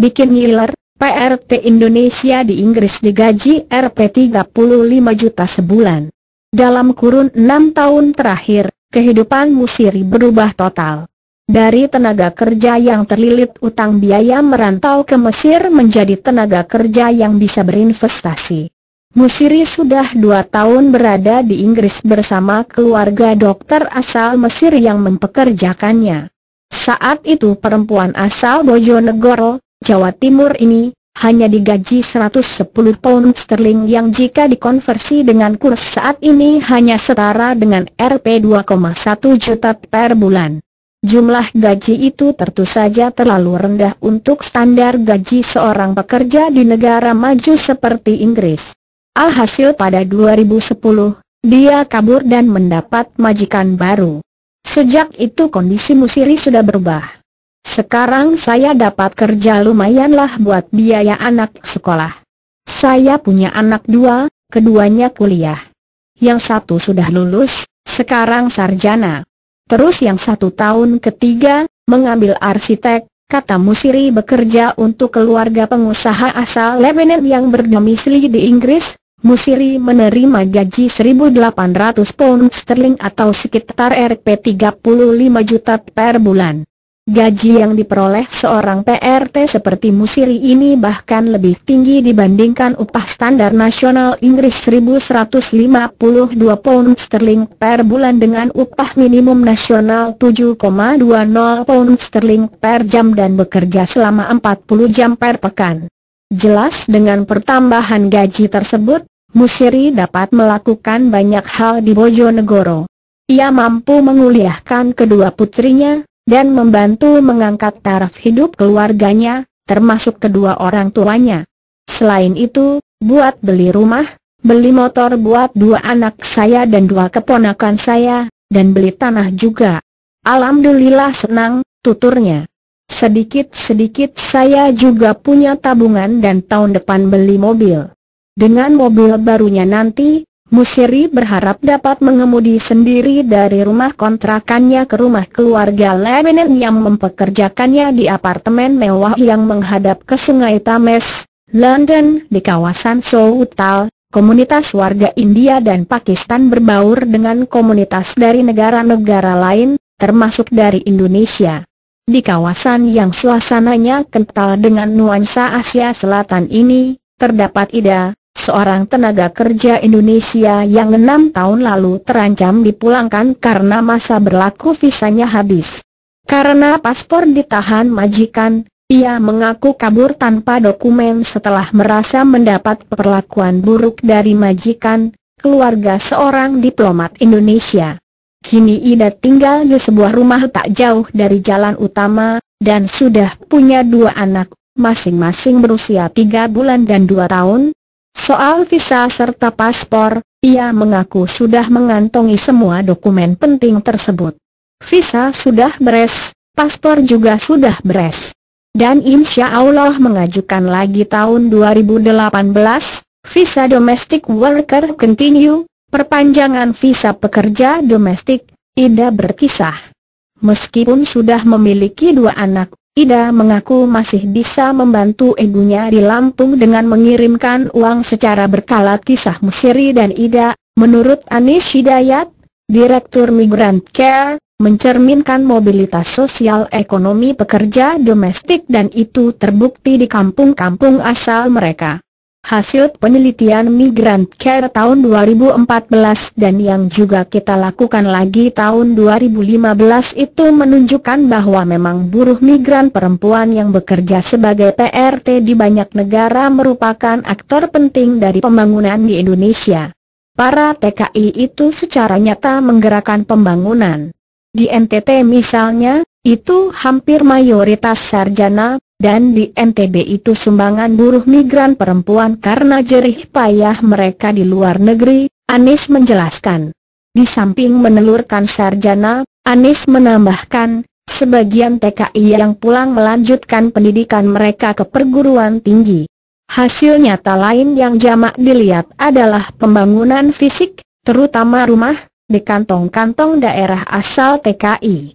bikin ngiler, PRT Indonesia di Inggris digaji Rp 35 juta sebulan. Dalam kurun 6 tahun terakhir, kehidupan Musiri berubah total. Dari tenaga kerja yang terlilit utang biaya merantau ke Mesir menjadi tenaga kerja yang bisa berinvestasi. Musiri sudah 2 tahun berada di Inggris bersama keluarga dokter asal Mesir yang mempekerjakannya. Saat itu perempuan asal Bojonegoro, Jawa Timur ini, hanya digaji 110 pound sterling yang jika dikonversi dengan kurs saat ini hanya setara dengan Rp 2,1 juta per bulan. Jumlah gaji itu tentu saja terlalu rendah untuk standar gaji seorang pekerja di negara maju seperti Inggris. Alhasil pada 2010, dia kabur dan mendapat majikan baru. Sejak itu kondisi Musiri sudah berubah. Sekarang saya dapat kerja lumayanlah buat biaya anak sekolah. Saya punya anak 2, keduanya kuliah. Yang satu sudah lulus, sekarang sarjana. Terus yang 1 tahun ketiga, mengambil arsitek. Kata Musiri bekerja untuk keluarga pengusaha asal Lebanon yang berdomisili di Inggris. Musiri menerima gaji 1.800 pound sterling atau sekitar Rp 35 juta per bulan. Gaji yang diperoleh seorang PRT seperti Musiri ini bahkan lebih tinggi dibandingkan upah standar nasional Inggris 1.152 pound sterling per bulan dengan upah minimum nasional 7,20 pound sterling per jam dan bekerja selama 40 jam per pekan. Jelas dengan pertambahan gaji tersebut, Musiri dapat melakukan banyak hal di Bojonegoro. Ia mampu menguliahkan kedua putrinya, dan membantu mengangkat taraf hidup keluarganya, termasuk kedua orang tuanya. Selain itu, buat beli rumah, beli motor buat 2 anak saya dan 2 keponakan saya, dan beli tanah juga. Alhamdulillah senang, tuturnya. Sedikit-sedikit saya juga punya tabungan dan tahun depan beli mobil. Dengan mobil barunya nanti, Musiri berharap dapat mengemudi sendiri dari rumah kontrakannya ke rumah keluarga Lebanon yang mempekerjakannya di apartemen mewah yang menghadap ke Sungai Thames, London. Di kawasan Southall, komunitas warga India dan Pakistan berbaur dengan komunitas dari negara-negara lain, termasuk dari Indonesia. Di kawasan yang suasananya kental dengan nuansa Asia Selatan ini, terdapat Ida, seorang tenaga kerja Indonesia yang 6 tahun lalu terancam dipulangkan karena masa berlaku visanya habis. Karena paspor ditahan majikan, ia mengaku kabur tanpa dokumen setelah merasa mendapat perlakuan buruk dari majikan, keluarga seorang diplomat Indonesia. Kini Ida tinggal di sebuah rumah tak jauh dari jalan utama, dan sudah punya 2 anak, masing-masing berusia 3 bulan dan 2 tahun. Soal visa serta paspor, ia mengaku sudah mengantongi semua dokumen penting tersebut. Visa sudah beres, paspor juga sudah beres. Dan insya Allah mengajukan lagi tahun 2018, visa domestic worker continue, perpanjangan visa pekerja domestik. Ida berkisah. Meskipun sudah memiliki 2 anak, Ida mengaku masih bisa membantu ibunya di Lampung dengan mengirimkan uang secara berkala. Kisah Musiri dan Ida, menurut Anis Hidayat, Direktur Migrant Care, mencerminkan mobilitas sosial ekonomi pekerja domestik dan itu terbukti di kampung-kampung asal mereka. Hasil penelitian Migrant Care tahun 2014 dan yang juga kita lakukan lagi tahun 2015 itu menunjukkan bahwa memang buruh migran perempuan yang bekerja sebagai PRT di banyak negara merupakan aktor penting dari pembangunan di Indonesia. Para TKI itu secara nyata menggerakkan pembangunan. Di NTT misalnya, itu hampir mayoritas sarjana, dan di NTB itu sumbangan buruh migran perempuan karena jerih payah mereka di luar negeri, Anis menjelaskan. Di samping menelurkan sarjana, Anis menambahkan, sebagian TKI yang pulang melanjutkan pendidikan mereka ke perguruan tinggi. Hasil nyata lain yang jamak dilihat adalah pembangunan fisik, terutama rumah, di kantong-kantong daerah asal TKI.